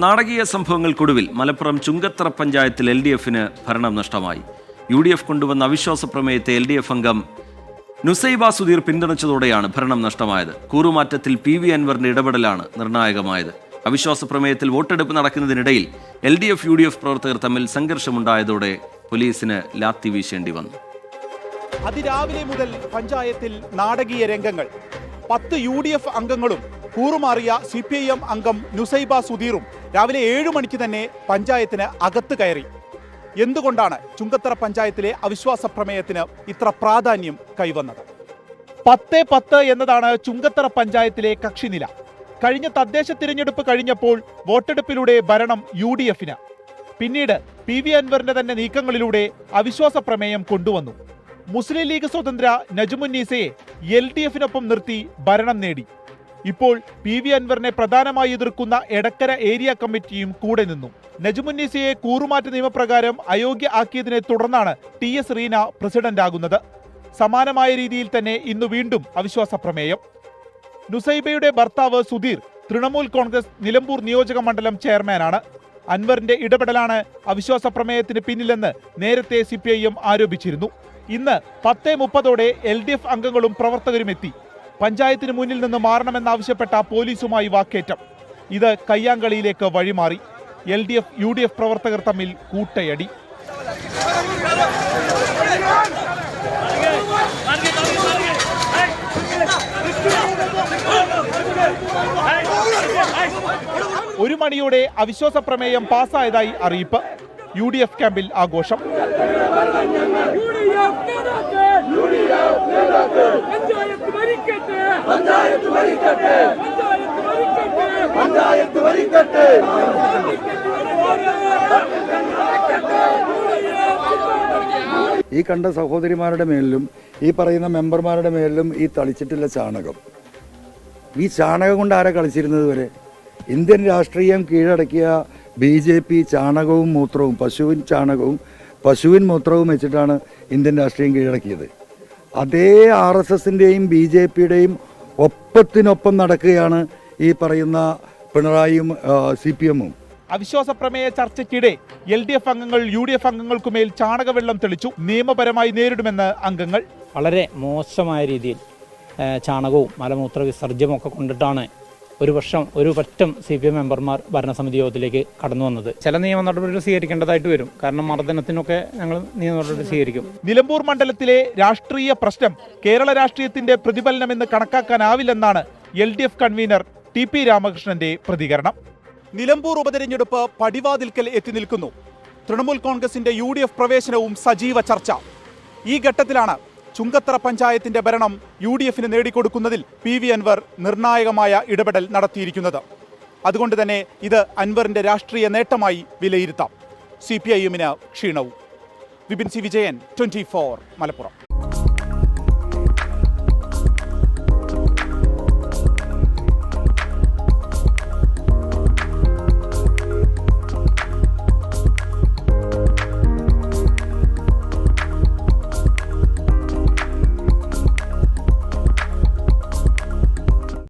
നാടകീയ സംഭവങ്ങൾക്കൊടുവിൽ മലപ്പുറം ചുങ്കത്തറ പഞ്ചായത്തിൽ LDFന് ഭരണം നഷ്ടമായി. UDF കൊണ്ടുവന്ന അവിശ്വാസ പ്രമേയത്തെ LDF അംഗം നുസൈബ സുധീർ പിന്തുണച്ചതോടെയാണ് ഭരണം നഷ്ടമായത്. കൂറുമാറ്റത്തിൽ PV അൻവറിന്റെ ഇടപെടലാണ് നിർണായകമായത്. അവിശ്വാസ പ്രമേയത്തിൽ വോട്ടെടുപ്പ് നടക്കുന്നതിനിടയിൽ LDF UDF പ്രവർത്തകർ തമ്മിൽ സംഘർഷമുണ്ടായതോടെ പോലീസിന് ലാത്തി വീശേണ്ടി വന്നു. അതിരാവിലെ മുതൽ പഞ്ചായത്തിൽ നാടകീയ രംഗങ്ങൾ. 10 UDF അംഗങ്ങളും കൂറുമാറിയ CPIM അംഗം നുസൈബ സുധീറും രാവിലെ 7 മണിക്ക് തന്നെ പഞ്ചായത്തിന് അകത്ത് കയറി. എന്തുകൊണ്ടാണ് ചുങ്കത്തറ പഞ്ചായത്തിലെ അവിശ്വാസ പ്രമേയത്തിന് ഇത്ര പ്രാധാന്യം കൈവന്നത്? 10-10 എന്നതാണ് ചുങ്കത്തറ പഞ്ചായത്തിലെ കക്ഷിനില. കഴിഞ്ഞ തദ്ദേശ തിരഞ്ഞെടുപ്പ് കഴിഞ്ഞപ്പോൾ വോട്ടെടുപ്പിലൂടെ ഭരണം UDFന്. പിന്നീട് PV അൻവറിന്റെ തന്നെ നീക്കങ്ങളിലൂടെ അവിശ്വാസ പ്രമേയം കൊണ്ടുവന്നു. മുസ്ലിം ലീഗ് സ്വതന്ത്ര നജുമുന്നീസയെ LDFനൊപ്പം നിർത്തി ഭരണം നേടി. ഇപ്പോൾ PV അൻവറിനെ പ്രധാനമായി എതിർക്കുന്ന എടക്കര ഏരിയ കമ്മിറ്റിയും കൂടെ നിന്നു. നജുമുന്നീസയെ കൂറുമാറ്റ നിയമപ്രകാരം അയോഗ്യ ആക്കിയതിനെ തുടർന്നാണ് TS റീന പ്രസിഡന്റാകുന്നത്. സമാനമായ രീതിയിൽ തന്നെ ഇന്ന് വീണ്ടും അവിശ്വാസ പ്രമേയം. നുസൈബയുടെ ഭർത്താവ് സുധീർ തൃണമൂൽ കോൺഗ്രസ് നിലമ്പൂർ നിയോജക മണ്ഡലം ചെയർമാനാണ്. അൻവറിന്റെ ഇടപെടലാണ് അവിശ്വാസ പ്രമേയത്തിന് പിന്നിലെന്ന് നേരത്തെ CPIM ആരോപിച്ചിരുന്നു. ഇന്ന് 10:30 LDF അംഗങ്ങളും പ്രവർത്തകരും എത്തി. പഞ്ചായത്തിന് മുന്നിൽ നിന്ന് മാറണമെന്നാവശ്യപ്പെട്ട പോലീസുമായി വാക്കേറ്റം. ഇത് കയ്യാങ്കളിയിലേക്ക് വഴിമാറി. LDF UDF പ്രവർത്തകർ തമ്മിൽ കൂട്ടയടി. ഒരു മണിയോടെ അവിശ്വാസ പ്രമേയം പാസ്സായതായി അറിയിപ്പ്. UDF ക്യാമ്പിൽ ആഘോഷം. ഈ കണ്ട സഹോദരിമാരുടെ മേലിലും ഈ പറയുന്ന മെമ്പർമാരുടെ മേലിലും ഈ തളിച്ചിട്ടുള്ള ചാണകം, ഈ ചാണകം കൊണ്ട് ആരാ കളിച്ചിരുന്നത് വരെ? ഇന്ത്യൻ രാഷ്ട്രീയം കീഴടക്കിയ BJP ചാണകവും മൂത്രവും, പശുവിൻ ചാണകവും പശുവിൻ മൂത്രവും വെച്ചിട്ടാണ് ഇന്ത്യൻ രാഷ്ട്രീയം കീഴടക്കിയത്. അതേ RSSന്റെയും BJPയുടെയും ഒപ്പത്തിനൊപ്പം നടക്കുകയാണ് ഈ പറയുന്ന പിണറായിയും CPMും. അവിശ്വാസ പ്രമേയ ചർച്ചയ്ക്കിടെ LDF അംഗങ്ങൾ UDF അംഗങ്ങൾക്കുമേൽ ചാണകവെള്ളം തെളിച്ചു. നിയമപരമായി നേരിടുമെന്ന് അംഗങ്ങൾ. വളരെ മോശമായ രീതിയിൽ ചാണകവും മലമൂത്ര വിസർജ്യമൊക്കെ കൊണ്ടിട്ടാണ് ഒരു പറ്റം CPM മെമ്പർമാർ ഭരണസമിതി യോഗത്തിലേക്ക് കടന്നു വന്നത്. ചില നിയമ നടപടികൾ സ്വീകരിക്കേണ്ടതായിട്ട് വരും. കാരണം മർദ്ദനത്തിനൊക്കെ ഞങ്ങൾ നിയമ നടപടി സ്വീകരിക്കും. നിലമ്പൂർ മണ്ഡലത്തിലെ രാഷ്ട്രീയ പ്രശ്നം കേരള രാഷ്ട്രീയത്തിന്റെ പ്രതിഫലനമെന്ന് കണക്കാക്കാനാവില്ലെന്നാണ് LDF കൺവീനർ TP രാമകൃഷ്ണന്റെ പ്രതികരണം. നിലമ്പൂർ ഉപതെരഞ്ഞെടുപ്പ് പടിവാതിൽക്കൽ എത്തി നിൽക്കുന്നു. തൃണമൂൽ കോൺഗ്രസിന്റെ UDF പ്രവേശനവും സജീവ ചർച്ച. ഈ ഘട്ടത്തിലാണ് ചുങ്കത്തറ പഞ്ചായത്തിന്റെ ഭരണം UDFന് നേടിക്കൊടുക്കുന്നതിൽ PV അൻവർ നിർണായകമായ ഇടപെടൽ നടത്തിയിരിക്കുന്നത്. അതുകൊണ്ട് തന്നെ ഇത് അൻവറിന്റെ രാഷ്ട്രീയ നേട്ടമായി വിലയിരുത്താം. CPIMന് ക്ഷീണവും. വിപിൻ C. വിജയൻ, 24 മലപ്പുറം.